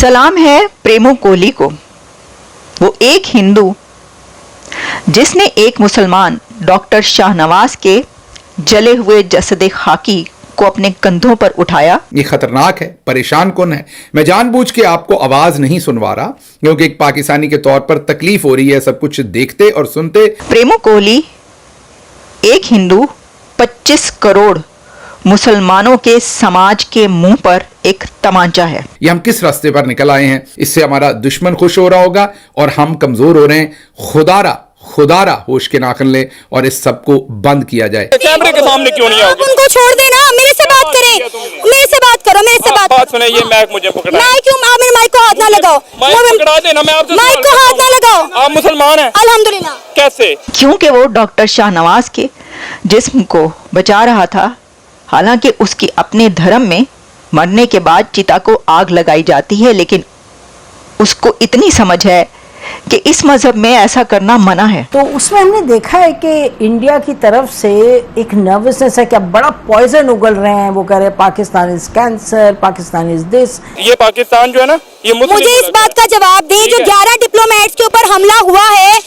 सलाम है प्रेमो कोहली को। वो एक हिंदू जिसने एक मुसलमान डॉक्टर शाहनवाज के जले हुए जसदे खाकी को अपने कंधों पर उठाया। ये खतरनाक है, परेशान कुन है। मैं जानबूझ के आपको आवाज नहीं सुनवा रहा क्योंकि एक पाकिस्तानी के तौर पर तकलीफ हो रही है सब कुछ देखते और सुनते। प्रेमो कोहली एक हिंदू 25 करोड़ मुसलमानों के समाज के मुंह पर एक तमांचा है। ये हम किस रास्ते पर निकल आए हैं, इससे हमारा दुश्मन खुश हो रहा होगा और हम कमजोर हो रहे हैं। खुदारा होश के नाखन ले और इस सब को बंद किया जाए। कैमरे के सामने क्यों नहीं आओगे? उनको छोड़ देना, मेरे से बात करें, मेरे से बात करो, मेरे से बात सुने। ये माइक मुझे पकड़ा। माइक क्यों? आप मेरे माइक को हाथ ना लगाओ। माइक पकड़ा देना, मैं आपसे माइक को हाथ ना लगाओ। आप मुसलमान हैं? अल्हम्दुलिल्लाह। कैसे? क्योंकि वो डॉक्टर शाहनवाज के जिस्म को बचा रहा था, हालांकि उसकी अपने धर्म में मरने के बाद चिता को आग लगाई जाती है, लेकिन उसको इतनी समझ है कि इस मजहब में ऐसा करना मना है। तो उसमें हमने देखा है कि इंडिया की तरफ से एक नर्वसनेस है, क्या बड़ा पॉइजन उगल रहे हैं। वो कह रहे हैं Pakistan is cancer, Pakistan is this. ये पाकिस्तान जो है ना, ये मुझे इस बात का जवाब दे, जो 11 डिप्लोमेट्स के ऊपर हमला हुआ है,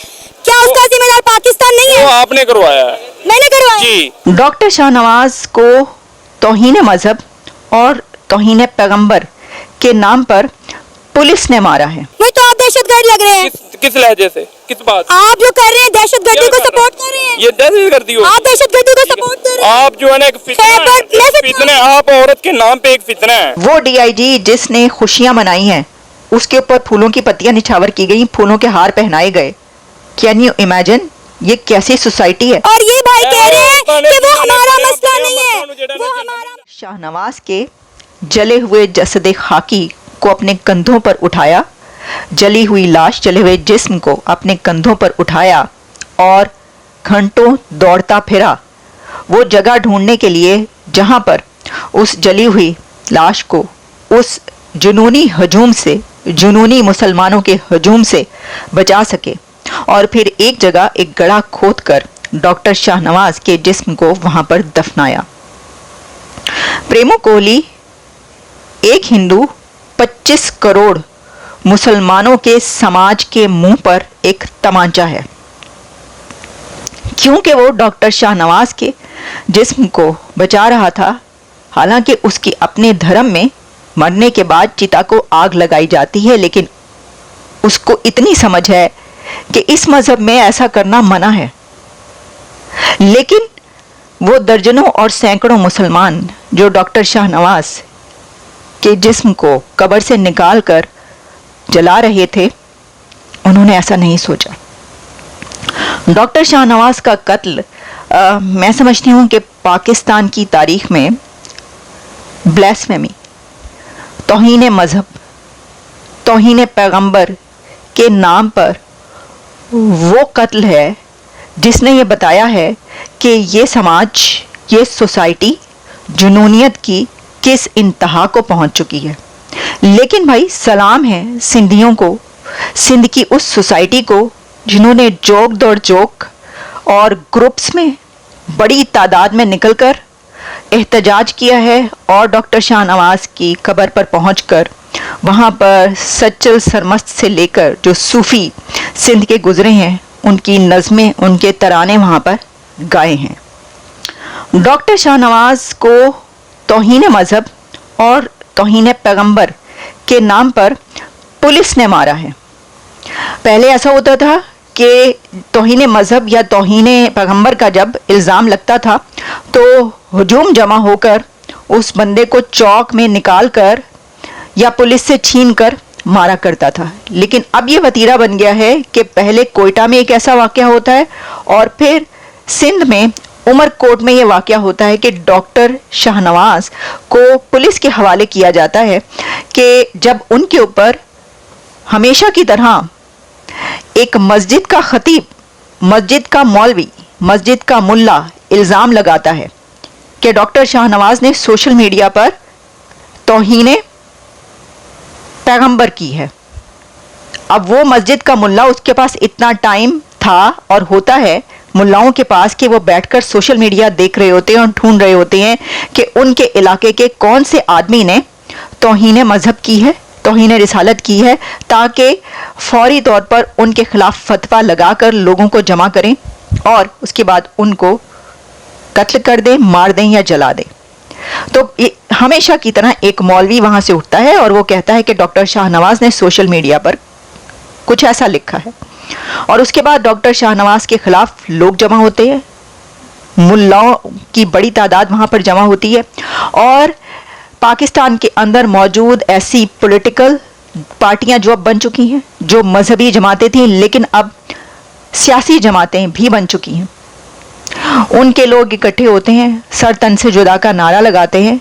क्या उसका जिम्मेदार पाकिस्तान नहीं है? वो आपने करवाया है। मैंने करवाया जी। डॉक्टर शाहनवाज को तौहीन मजहब और तौहीन पैगंबर के नाम पर पुलिस ने मारा है। मुझे तो आप दहशतगर्द लग रहे हैं। किस लहजे से, किस बात? आप जो कर रहे हैं दहशतगर्दी को सपोर्ट कर रहे हैं। ये दहशतगर्दी हो। आप दहशतगर्दी को सपोर्ट कर रहे हैं। आप जो है ना एक फितना, आप औरत के नाम पे एक फितना है। वो डीआईजी जिसने खुशियां मनाई हैं, उसके ऊपर फूलों की पत्तियां निछावर की गई, फूलों के हार पहनाए गए। कैन यू इमेजिन ये कैसी सोसाइटी है? और ये भाई कह रहे हैं कि वो हमारा मसला नहीं है, वो हमारा। शाहनवाज के जले हुए जसदे खाकी को अपने कंधों पर उठाया, जली हुई लाश, जले हुए जिस्म को अपने कंधों पर उठाया और घंटों दौड़ता फिरा वो जगह ढूंढने के लिए जहां पर उस जली हुई लाश को उस जुनूनी हजूम से, जुनूनी मुसलमानों के हजूम से बचा सके, और फिर एक जगह एक गड्ढा खोदकर डॉक्टर शाहनवाज के जिस्म को वहां पर दफनाया। प्रेमो कोहली एक हिंदू 25 करोड़ मुसलमानों के समाज के मुंह पर एक तमांचा है, क्योंकि वो डॉक्टर शाहनवाज के जिस्म को बचा रहा था, हालांकि उसकी अपने धर्म में मरने के बाद चिता को आग लगाई जाती है, लेकिन उसको इतनी समझ है कि इस मजहब में ऐसा करना मना है। लेकिन वो दर्जनों और सैकड़ों मुसलमान जो डॉक्टर शाहनवाज के जिस्म को कब्र से निकालकर जला रहे थे, उन्होंने ऐसा नहीं सोचा। डॉक्टर शाहनवाज का कत्ल मैं समझती हूँ कि पाकिस्तान की तारीख में ब्लास्फेमी, तौहीन मजहब, तौहीन पैगंबर के नाम पर वो कत्ल है जिसने ये बताया है कि ये समाज, ये सोसाइटी जुनूनियत की किस इंतहा को पहुंच चुकी है। लेकिन भाई सलाम है सिंधियों को, सिंध की उस सोसाइटी को जिन्होंने जोक दौड़ जोक और ग्रुप्स में बड़ी तादाद में निकलकर एहतजाज किया है और डॉक्टर शाहनवाज की कब्र पर पहुंचकर वहां पर सच्चल सरमस्त से लेकर जो सूफ़ी सिंध के गुजरे हैं, उनकी नज़में, उनके तराने वहां पर गाए हैं। डॉक्टर शाहनवाज को तौहीन मजहब और तौहीन पैगंबर के नाम पर पुलिस ने मारा है। पहले ऐसा होता था कि तौहीन मजहब या तौहीन पैगंबर का जब इल्ज़ाम लगता था तो हुजूम जमा होकर उस बंदे को चौक में निकाल कर या पुलिस से छीन कर मारा करता था। लेकिन अब ये वतीरा बन गया है कि पहले कोयटा में एक ऐसा वाक़या होता है और फिर सिंध में उमरकोट में ये वाक़या होता है कि डॉक्टर शाहनवाज को पुलिस के हवाले किया जाता है कि जब उनके ऊपर हमेशा की तरह एक मस्जिद का खतीब, मस्जिद का मौलवी, मस्जिद का मुल्ला इल्ज़ाम लगाता है कि डॉक्टर शाहनवाज ने सोशल मीडिया पर तौहीन पैगंबर की है। अब वो मस्जिद का मुल्ला, उसके पास इतना टाइम था और होता है मुल्लाओं के पास कि वो बैठकर सोशल मीडिया देख रहे होते हैं और ढूंढ रहे होते हैं कि उनके इलाके के कौन से आदमी ने तौहीन मजहब की है, तौहीन रिसालत की है, ताकि फौरी तौर पर उनके खिलाफ फतवा लगाकर लोगों को जमा करें और उसके बाद उनको कत्ल कर दें, मार दें या जला दें। तो हमेशा की तरह एक मौलवी वहां से उठता है और वो कहता है कि डॉक्टर शाहनवाज ने सोशल मीडिया पर कुछ ऐसा लिखा है, और उसके बाद डॉक्टर शाहनवाज के खिलाफ लोग जमा होते हैं, मुल्लाओं की बड़ी तादाद वहां पर जमा होती है, और पाकिस्तान के अंदर मौजूद ऐसी पॉलिटिकल पार्टियां जो अब बन चुकी हैं, जो मजहबी जमातें थीं लेकिन अब सियासी जमातें भी बन चुकी हैं, उनके लोग इकट्ठे होते हैं, सर तन से जुदा का नारा लगाते हैं।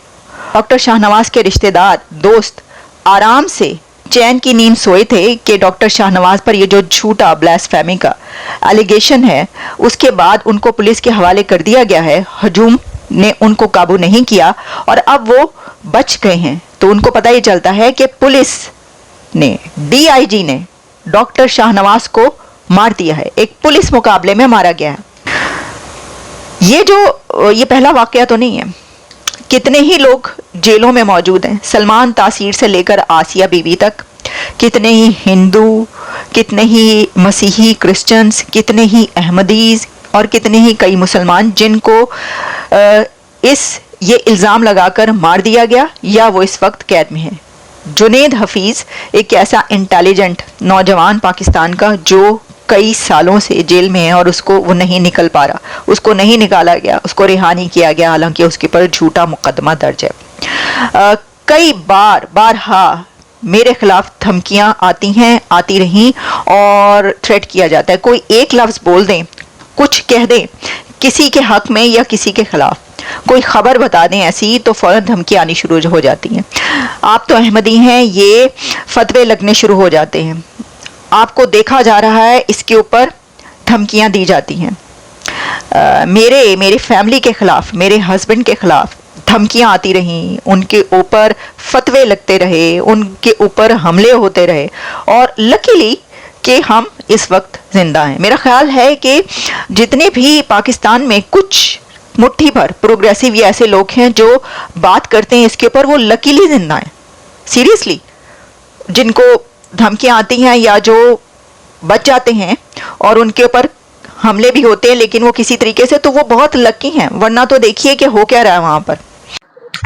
डॉक्टर शाहनवाज के रिश्तेदार, दोस्त आराम से चैन की नींद सोए थे कि डॉक्टर शाहनवाज पर ये जो झूठा ब्लास्फेमी का एलिगेशन है, उसके बाद उनको पुलिस के हवाले कर दिया गया है। हजूम ने उनको काबू नहीं किया और अब वो बच गए हैं। तो उनको पता ही चलता है कि पुलिस ने, DIG ने डॉक्टर शाहनवाज को मार दिया है, एक पुलिस मुकाबले में मारा गया है। ये पहला वाकया तो नहीं है, कितने ही लोग जेलों में मौजूद हैं, सलमान तासीर से लेकर आसिया बीवी तक, कितने ही हिंदू, कितने ही मसीही क्रिश्चियंस, कितने ही अहमदीज और कितने ही कई मुसलमान जिनको ये इल्ज़ाम लगाकर मार दिया गया या वो इस वक्त कैद में हैं। जुनेद हफीज़ एक ऐसा इंटेलिजेंट नौजवान पाकिस्तान का जो कई सालों से जेल में है और उसको वो नहीं निकल पा रहा, उसको नहीं निकाला गया, उसको रिहा नहीं किया गया, हालांकि उसके पर झूठा मुकदमा दर्ज है। कई बारहा मेरे खिलाफ धमकियां आती हैं, आती रहीं और थ्रेट किया जाता है, कोई एक लफ्ज़ बोल दें, कुछ कह दें किसी के हक में या किसी के खिलाफ, कोई खबर बता दें ऐसी, तो फौरन धमकी आनी शुरू हो जाती हैं। आप तो अहमदी हैं, ये फतवे लगने शुरू हो जाते हैं, आपको देखा जा रहा है, इसके ऊपर धमकियां दी जाती हैं। मेरे फैमिली के खिलाफ, मेरे हस्बैंड के खिलाफ धमकियां आती रहीं, उनके ऊपर फतवे लगते रहे, उनके ऊपर हमले होते रहे, और लकीली कि हम इस वक्त जिंदा हैं। मेरा ख्याल है कि जितने भी पाकिस्तान में कुछ मुट्ठी भर प्रोग्रेसिव या ऐसे लोग हैं जो बात करते हैं इसके ऊपर, वो लकीली जिंदा हैं। सीरियसली, जिनको धमकियां आती हैं या जो बच जाते हैं और उनके ऊपर हमले भी होते हैं लेकिन वो किसी तरीके से, तो वो बहुत लकी हैं, वरना तो देखिए कि हो क्या रहा है वहां पर।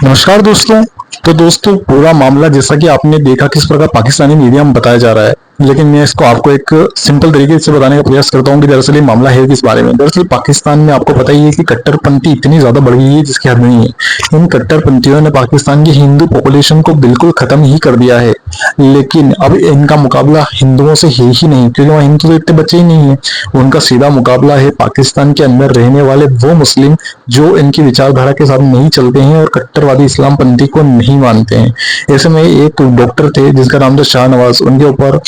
नमस्कार दोस्तों। तो दोस्तों, पूरा मामला जैसा कि आपने देखा किस प्रकार पाकिस्तानी मीडिया में बताया जा रहा है, लेकिन मैं इसको आपको एक सिंपल तरीके से बताने का प्रयास करता हूँ कि दरअसल ये मामला है किस बारे में। दरअसल पाकिस्तान में आपको पता ही है कि कट्टरपंथी इतनी ज्यादा बढ़ गई है जिसकी हद नहीं है। इन कट्टरपंथियों ने पाकिस्तान की हिंदू पॉपुलेशन को बिल्कुल खत्म ही कर दिया है, लेकिन अब इनका मुकाबला हिंदुओं से है ही नहीं, क्योंकि वहाँ हिंदू तो इतने बच्चे ही नहीं है। उनका सीधा मुकाबला है पाकिस्तान के अंदर रहने वाले वो मुस्लिम जो इनकी विचारधारा के साथ नहीं चलते हैं और कट्टरवादी इस्लाम पंथी को नहीं मानते हैं। ऐसे में एक डॉक्टर थे जिसका नाम था शाहनवाज, उनके ऊपर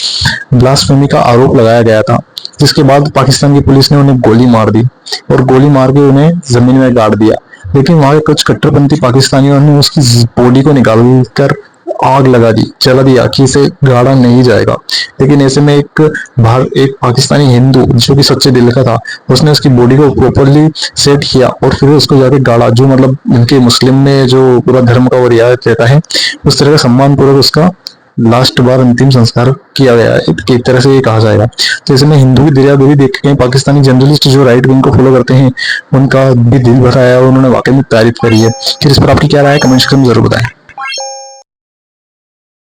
ब्लास्फेमी का आरोप लगाया गया था, जिसके बाद पाकिस्तान की पुलिस ने उन्हें गोली मार दी और गोली मार के उन्हें जमीन में गाड़ दिया। लेकिन वहां के कुछ कट्टरपंथी पाकिस्तानियों ने उसकी बॉडी को निकाल कर आग लगा दी, जला दिया कि इसे गाड़ा नहीं जाएगा। लेकिन ऐसे में एक पाकिस्तानी हिंदू जो कि सच्चे दिल का था, उसने उसकी बॉडी को प्रॉपरली सेट किया और फिर उसको जाके गाड़ा, जो मतलब इनके मुस्लिम में जो पूरा धर्म का वो रियायत रहता है, उस तरह का सम्मान पूर्वक उसका लास्ट बार अंतिम संस्कार किया गया है, एक तरह से ये कहा जाएगा। तो इसमें हिंदू की दरियादरी देख के पाकिस्तानी जर्नलिस्ट जो राइट विंग को फॉलो करते हैं उनका भी दिल भरा है और उन्होंने वाकई में तारीफ करी है। फिर इस पर आपकी क्या राय है, कमेंट सेक्शन में जरूर बताएं।